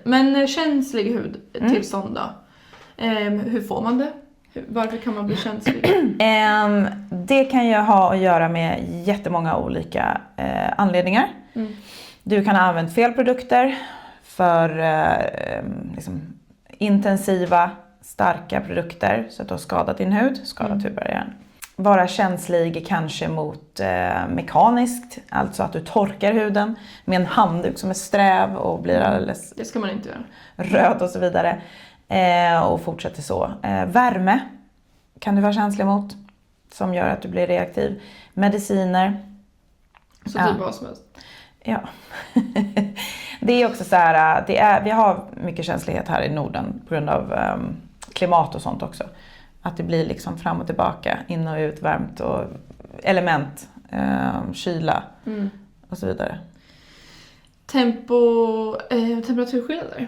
Men känslig hudtillstånd då? Hur får man det? Varför kan man bli känslig? Det kan ju ha att göra med jättemånga olika anledningar. Du kan ha använt fel produkter för liksom, intensiva, starka produkter så att du har skadat din hud, skadat hudbarriären. Vara känslig kanske mot mekaniskt, alltså att du torkar huden med en handduk som är sträv och blir alldeles Det ska man inte göra. röd och så vidare. Och fortsätter så. Värme kan du vara känslig mot som gör att du blir reaktiv. Mediciner. Så typ vad som helst. Ja. Det är också så här, vi har mycket känslighet här i Norden på grund av klimat och sånt också. Att det blir liksom fram och tillbaka, in och ut, varmt och element, kyla och så vidare. Temperaturskillnader.